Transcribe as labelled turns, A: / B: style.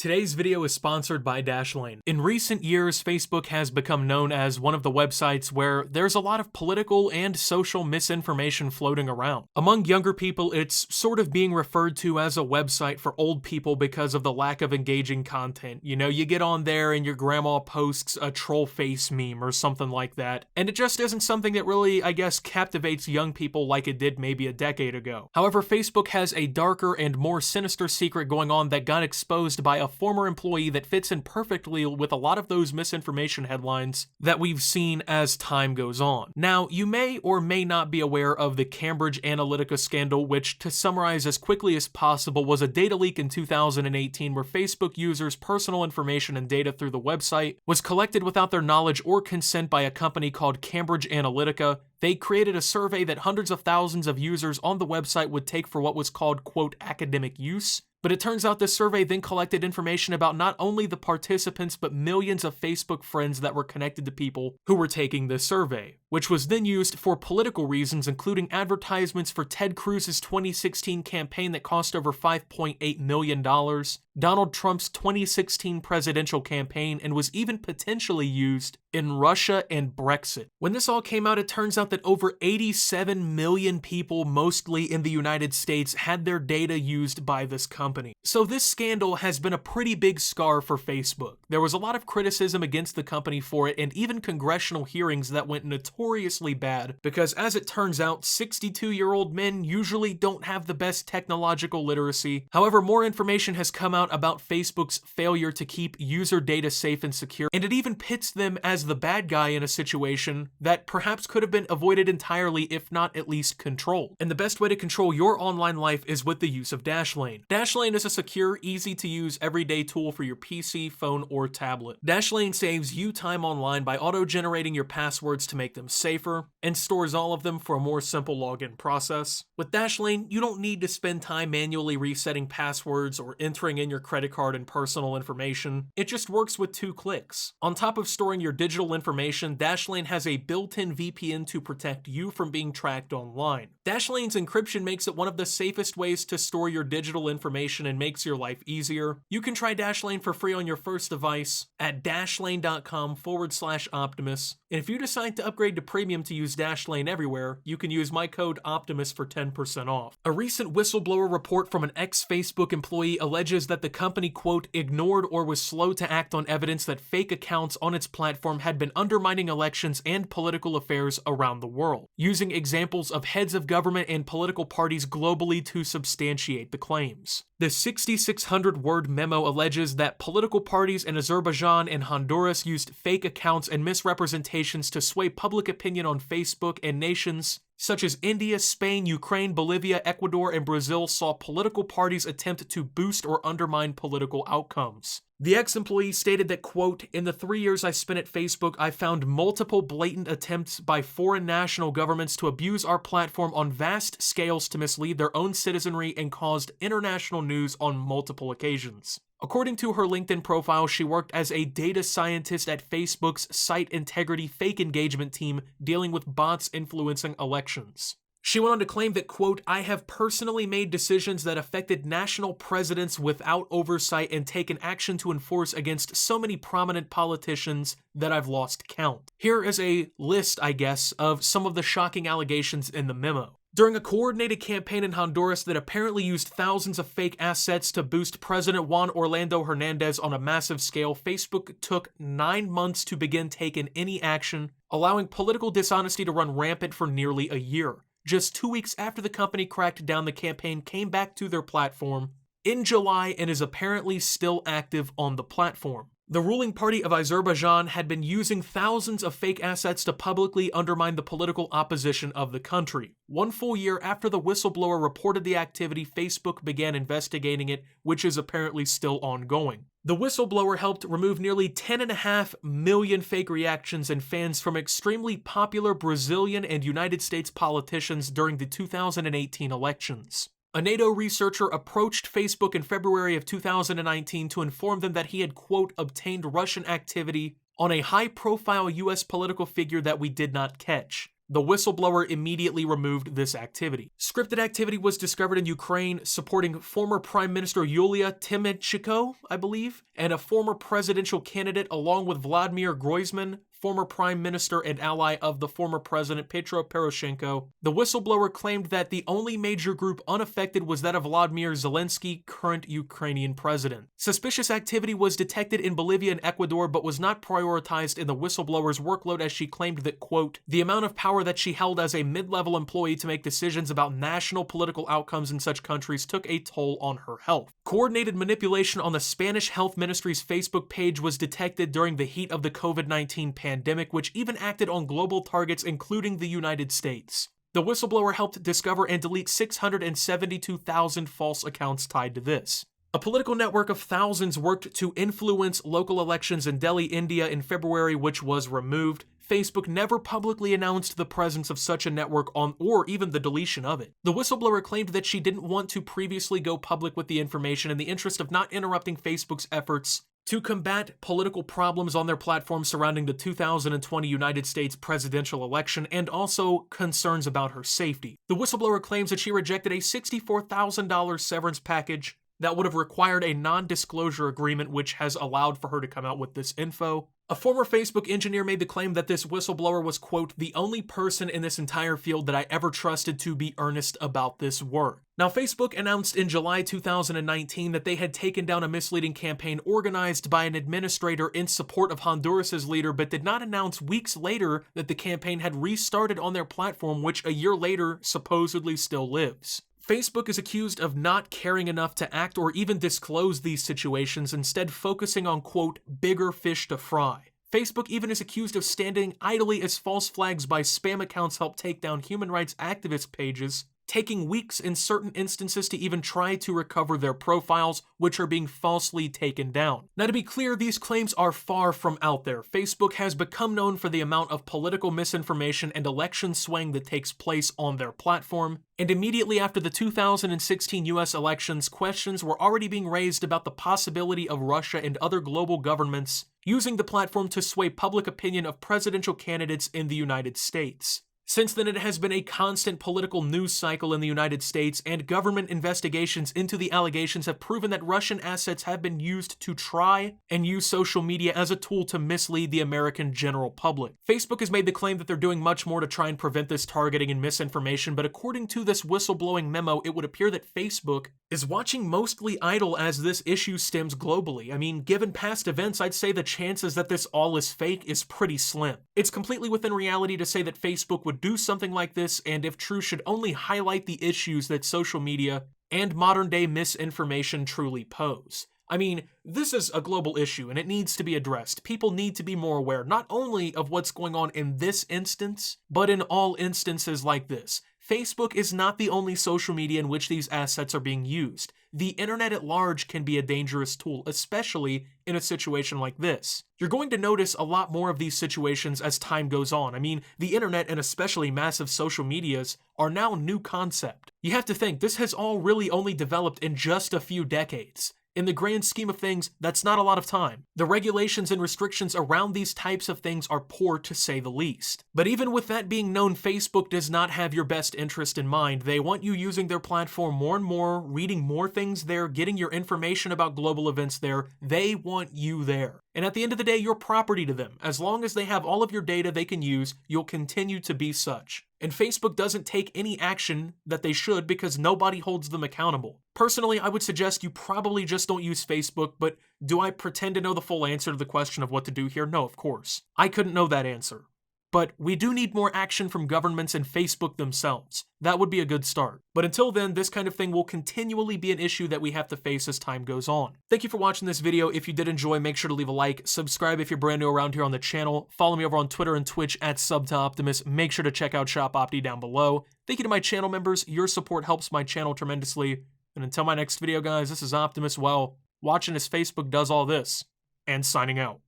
A: Today's video is sponsored by Dashlane. In recent years, Facebook has become known as one of the websites where there's a lot of political and social misinformation floating around. Among younger people, it's sort of being referred to as a website for old people because of the lack of engaging content. You know, you get on there and your grandma posts a troll face meme or something like that, and it just isn't something that really, I guess, captivates young people like it did maybe a decade ago. However, Facebook has a darker and more sinister secret going on that got exposed by a former employee that fits in perfectly with a lot of those misinformation headlines that we've seen as time goes on. Now, you may or may not be aware of the Cambridge Analytica scandal, which, to summarize as quickly as possible, was a data leak in 2018 where Facebook users' personal information and data through the website was collected without their knowledge or consent by a company called Cambridge Analytica. They created a survey that hundreds of thousands of users on the website would take for what was called, quote, academic use. But it turns out this survey then collected information about not only the participants, but millions of Facebook friends that were connected to people who were taking this survey, which was then used for political reasons, including advertisements for Ted Cruz's 2016 campaign that cost over $5.8 million, Donald Trump's 2016 presidential campaign, and was even potentially used in Russia and Brexit. When this all came out, it turns out that over 87 million people, mostly in the United States, had their data used by this company. So this scandal has been a pretty big scar for Facebook. There was a lot of criticism against the company for it, and even congressional hearings that went notoriously bad, because as it turns out, 62-year-old men usually don't have the best technological literacy. However, more information has come out about Facebook's failure to keep user data safe and secure, and it even pits them as the bad guy in a situation that perhaps could have been avoided entirely, if not at least controlled. And the best way to control your online life is with the use of Dashlane. Dashlane is a secure, easy-to-use, everyday tool for your PC, phone, or tablet. Dashlane saves you time online by auto-generating your passwords to make them safer, and stores all of them for a more simple login process. With Dashlane, you don't need to spend time manually resetting passwords or entering in your credit card and personal information. It just works with 2 clicks. On top of storing your digital information, Dashlane has a built-in VPN to protect you from being tracked online. Dashlane's encryption makes it one of the safest ways to store your digital information and makes your life easier. You can try Dashlane for free on your first device at dashlane.com/Optimus. And if you decide to upgrade to premium to use Dashlane everywhere, you can use my code Optimus for 10% off. A recent whistleblower report from an ex-Facebook employee alleges that the company, quote, ignored or was slow to act on evidence that fake accounts on its platform had been undermining elections and political affairs around the world, using examples of heads of government and political parties globally to substantiate the claims. The 6,600-word memo alleges that political parties in Azerbaijan and Honduras used fake accounts and misrepresentations to sway public opinion on Facebook, and nations such as India, Spain, Ukraine, Bolivia, Ecuador, and Brazil saw political parties attempt to boost or undermine political outcomes. The ex-employee stated that, quote, in the 3 years I spent at Facebook, I found multiple blatant attempts by foreign national governments to abuse our platform on vast scales to mislead their own citizenry and caused international news on multiple occasions. According to her LinkedIn profile, she worked as a data scientist at Facebook's site integrity fake engagement team dealing with bots influencing elections. She went on to claim that, quote, I have personally made decisions that affected national presidents without oversight and taken action to enforce against so many prominent politicians that I've lost count. Here is a list, I guess, of some of the shocking allegations in the memo. During a coordinated campaign in Honduras that apparently used thousands of fake assets to boost President Juan Orlando Hernandez on a massive scale, Facebook took 9 months to begin taking any action, allowing political dishonesty to run rampant for nearly a year. Just 2 weeks after the company cracked down, the campaign came back to their platform in July and is apparently still active on the platform. The ruling party of Azerbaijan had been using thousands of fake assets to publicly undermine the political opposition of the country. 1 full year after the whistleblower reported the activity, Facebook began investigating it, which is apparently still ongoing. The whistleblower helped remove nearly 10.5 million fake reactions and fans from extremely popular Brazilian and United States politicians during the 2018 elections. A NATO researcher approached Facebook in February of 2019 to inform them that he had, quote, obtained Russian activity on a high-profile U.S. political figure that we did not catch. The whistleblower immediately removed this activity. Scripted activity was discovered in Ukraine supporting former Prime Minister Yulia Tymoshenko, I believe, and a former presidential candidate along with Vladimir Groisman, former prime minister and ally of the former president Petro Poroshenko. The whistleblower claimed that the only major group unaffected was that of Vladimir Zelensky, current Ukrainian president. Suspicious activity was detected in Bolivia and Ecuador, but was not prioritized in the whistleblower's workload, as she claimed that, quote, the amount of power that she held as a mid-level employee to make decisions about national political outcomes in such countries took a toll on her health. Coordinated manipulation on the Spanish Health Ministry's Facebook page was detected during the heat of the COVID-19 pandemic, which even acted on global targets, including the United States. The whistleblower helped discover and delete 672,000 false accounts tied to this. A political network of thousands worked to influence local elections in Delhi, India in February, which was removed. Facebook never publicly announced the presence of such a network or even the deletion of it. The whistleblower claimed that she didn't want to previously go public with the information in the interest of not interrupting Facebook's efforts to combat political problems on their platform surrounding the 2020 United States presidential election and also concerns about her safety. The whistleblower claims that she rejected a $64,000 severance package that would have required a non-disclosure agreement, which has allowed for her to come out with this info. A former Facebook engineer made the claim that this whistleblower was, quote, the only person in this entire field that I ever trusted to be earnest about this work. Now, Facebook announced in July 2019 that they had taken down a misleading campaign organized by an administrator in support of Honduras's leader, but did not announce weeks later that the campaign had restarted on their platform, which a year later supposedly still lives. Facebook is accused of not caring enough to act or even disclose these situations, instead focusing on, quote, bigger fish to fry. Facebook even is accused of standing idly as false flags by spam accounts help take down human rights activist pages, taking weeks in certain instances to even try to recover their profiles, which are being falsely taken down. Now, to be clear, these claims are far from out there. Facebook has become known for the amount of political misinformation and election swaying that takes place on their platform, and immediately after the 2016 US elections, questions were already being raised about the possibility of Russia and other global governments using the platform to sway public opinion of presidential candidates in the United States. Since then, it has been a constant political news cycle in the United States, and government investigations into the allegations have proven that Russian assets have been used to try and use social media as a tool to mislead the American general public. Facebook has made the claim that they're doing much more to try and prevent this targeting and misinformation, but according to this whistleblowing memo, it would appear that Facebook is watching mostly idle as this issue stems globally. I mean, given past events, I'd say the chances that this all is fake is pretty slim. It's completely within reality to say that Facebook would do something like this, and if true, should only highlight the issues that social media and modern-day misinformation truly pose. I mean, this is a global issue, and it needs to be addressed. People need to be more aware, not only of what's going on in this instance, but in all instances like this. Facebook is not the only social media in which these assets are being used. The internet at large can be a dangerous tool, especially in a situation like this. You're going to notice a lot more of these situations as time goes on. I mean, the internet and especially massive social medias are now a new concept. You have to think, this has all really only developed in just a few decades. In the grand scheme of things, that's not a lot of time. The regulations and restrictions around these types of things are poor, to say the least. But even with that being known, Facebook does not have your best interest in mind. They want you using their platform more and more, reading more things there, getting your information about global events there. They want you there. And at the end of the day, you're property to them. As long as they have all of your data they can use, you'll continue to be such. And Facebook doesn't take any action that they should because nobody holds them accountable. Personally, I would suggest you probably just don't use Facebook, but do I pretend to know the full answer to the question of what to do here? No, of course. I couldn't know that answer. But we do need more action from governments and Facebook themselves. That would be a good start. But until then, this kind of thing will continually be an issue that we have to face as time goes on. Thank you for watching this video. If you did enjoy, make sure to leave a like, subscribe if you're brand new around here on the channel, follow me over on Twitter and Twitch at SubToOptimus. Make sure to check out Shop Opti down below. Thank you to my channel members. Your support helps my channel tremendously. And until my next video, guys, this is Optimus, well, watching as Facebook does all this, and signing out.